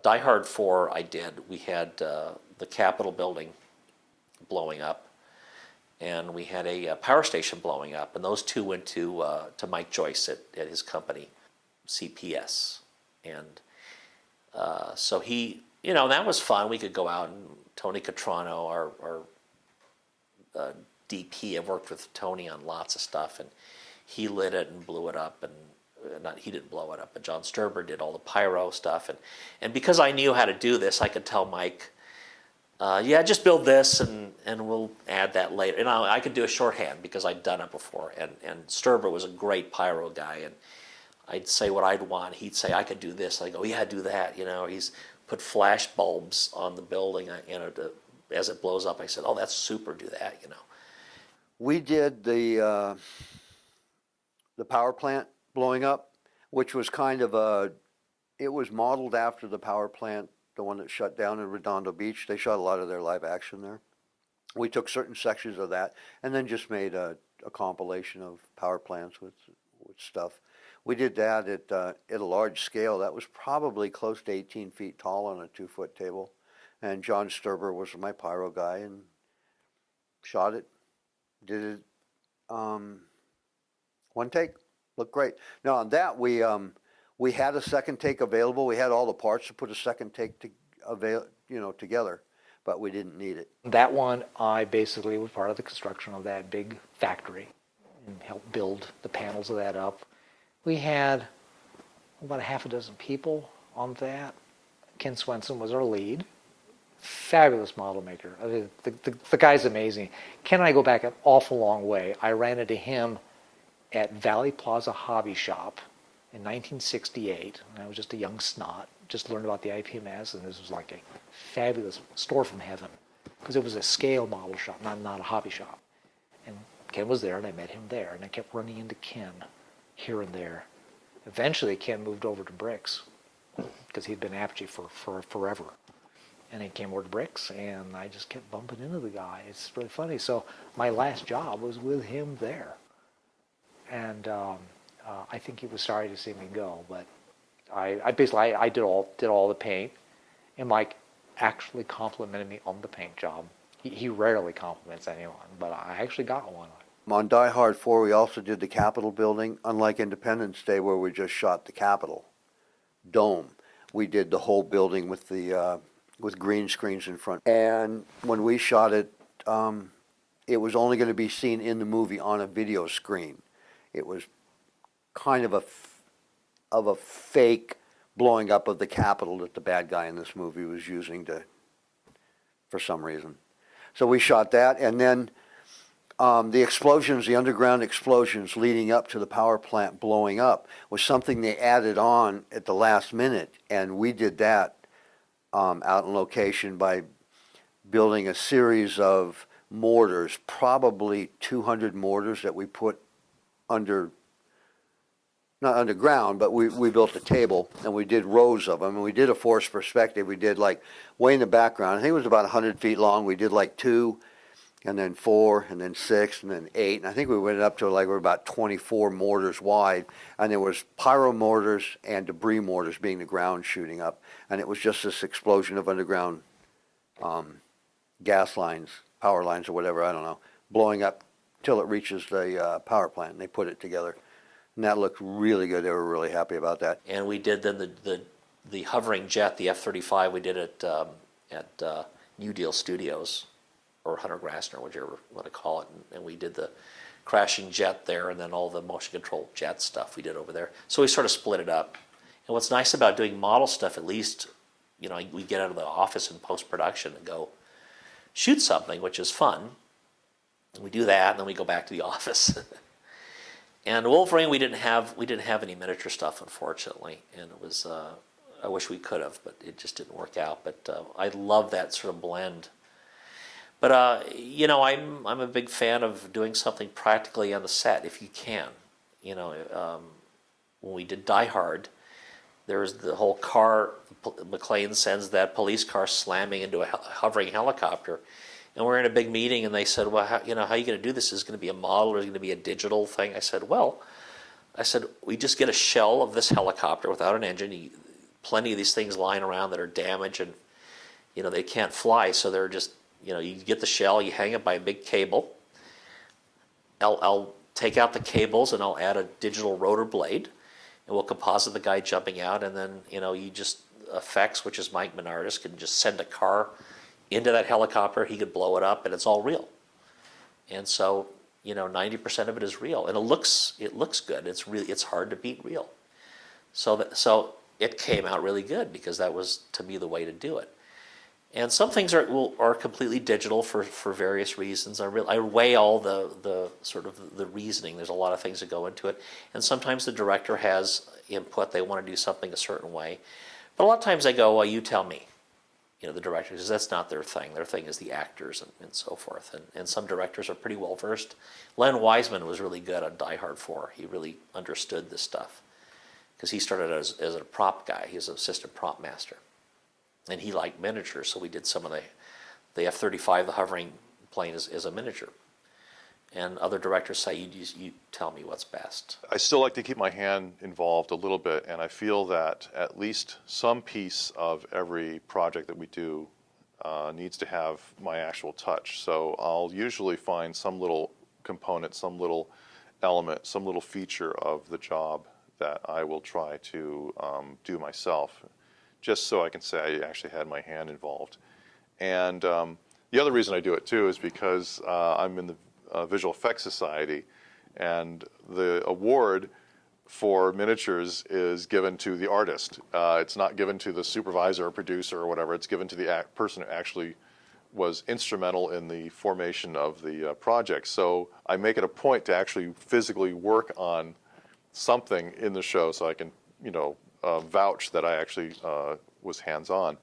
Die Hard 4 I did. We had the Capitol building blowing up, and we had a power station blowing up, and those two went to Mike Joyce at his company, CPS. And so he, that was fun. We could go out, and Tony Catrano, our DP, I've worked with Tony on lots of stuff, and he lit it and blew it up, and not he didn't blow it up, but John Sturber did all the pyro stuff, and because I knew how to do this, I could tell Mike, yeah, just build this, and we'll add that later. And I could do a shorthand because I'd done it before, and Sturber was a great pyro guy, and I'd say what I'd want. He'd say, I could do this. I go, yeah, do that. He's put flash bulbs on the building, as it blows up. I said, oh, that's super, do that, We did the power plant blowing up, which was kind of it was modeled after the power plant, the one that shut down in Redondo Beach. They shot a lot of their live action there. We took certain sections of that and then just made a compilation of power plants with stuff. We did that at a large scale. That was probably close to 18 feet tall on a 2-foot table. And John Sturber was my pyro guy and shot it, did it one take, looked great. Now on that we had a second take available. We had all the parts to put a second take together, but we didn't need it. That one, I basically was part of the construction of that big factory and helped build the panels of that up. We had about a half a dozen people on that. Ken Swenson was our lead. Fabulous model maker. I mean, the guy's amazing. Ken and I go back an awful long way. I ran into him at Valley Plaza Hobby Shop in 1968. And I was just a young snot, just learned about the IPMS, and this was like a fabulous store from heaven because it was a scale model shop, not a hobby shop. And Ken was there, and I met him there, and I kept running into Ken here and there. Eventually, Ken moved over to bricks because he'd been Apogee for forever. And he came over to bricks, and I just kept bumping into the guy. It's really funny. So my last job was with him there. And I think he was sorry to see me go, but I basically did all the paint, and Mike actually complimented me on the paint job. He rarely compliments anyone, but I actually got one. On Die Hard 4, we also did the Capitol building, unlike Independence Day where we just shot the Capitol dome. We did the whole building with the with green screens in front. And when we shot it, it was only going to be seen in the movie on a video screen. It was kind of a fake blowing up of the Capitol that the bad guy in this movie was using for some reason. So we shot that, and then the explosions, the underground explosions leading up to the power plant blowing up was something they added on at the last minute, and we did that out on location by building a series of mortars, probably 200 mortars that we put not underground, but we built a table, and we did rows of them, and we did a forced perspective. We did like way in the background. I think it was about 100 feet long. We did like 2, and then 4, and then 6, and then 8, and I think we went up to we're about 24 mortars wide, and there was pyro mortars and debris mortars being the ground shooting up, and it was just this explosion of underground gas lines, power lines or whatever, I don't know, blowing up till it reaches the power plant, and they put it together. And that looked really good. They were really happy about that. And we did then the hovering jet, the F-35, we did it at New Deal Studios, or Hunter Grassner, whichever you want to call it. And we did the crashing jet there, and then all the motion control jet stuff we did over there. So we sort of split it up. And what's nice about doing model stuff, at least, we get out of the office in post-production and go shoot something, which is fun. And we do that, and then we go back to the office. And Wolverine, we didn't have any miniature stuff, unfortunately, and it was I wish we could have, but it just didn't work out. But I love that sort of blend. But I'm a big fan of doing something practically on the set if you can. When we did Die Hard, there was the whole car. Mcclung sends that police car slamming into a hovering helicopter. And we're in a big meeting, and they said, well, how are you going to do this? Is it going to be a model, or is it going to be a digital thing? I said, we just get a shell of this helicopter without an engine. plenty of these things lying around that are damaged, and they can't fly, so they're just, you get the shell, you hang it by a big cable. I'll take out the cables and I'll add a digital rotor blade, and we'll composite the guy jumping out, and then you just effects, which is Mike Menardis, can just send a car into that helicopter. He could blow it up, and it's all real. And so 90% of it is real, and it looks good. It's hard to beat real. So it came out really good because that was, to me, the way to do it. And some things are completely digital for various reasons. I weigh all the sort of the reasoning. There's a lot of things that go into it, and sometimes the director has input. They want to do something a certain way, but a lot of times I go, well, you tell me. The director, because that's not their thing. Their thing is the actors and so forth. And some directors are pretty well versed. Len Wiseman was really good on Die Hard 4. He really understood this stuff because he started as a prop guy. He was an assistant prop master, and he liked miniatures. So we did some of the F-35, the hovering plane, is a miniature. And other directors say, you tell me what's best. I still like to keep my hand involved a little bit, and I feel that at least some piece of every project that we do needs to have my actual touch. So I'll usually find some little component, some little element, some little feature of the job that I will try to do myself, just so I can say I actually had my hand involved. And the other reason I do it too is because I'm in the Visual Effects Society, and the award for miniatures is given to the artist. It's not given to the supervisor or producer or whatever. It's given to the person who actually was instrumental in the formation of the project. So I make it a point to actually physically work on something in the show so I can, vouch that I actually was hands-on.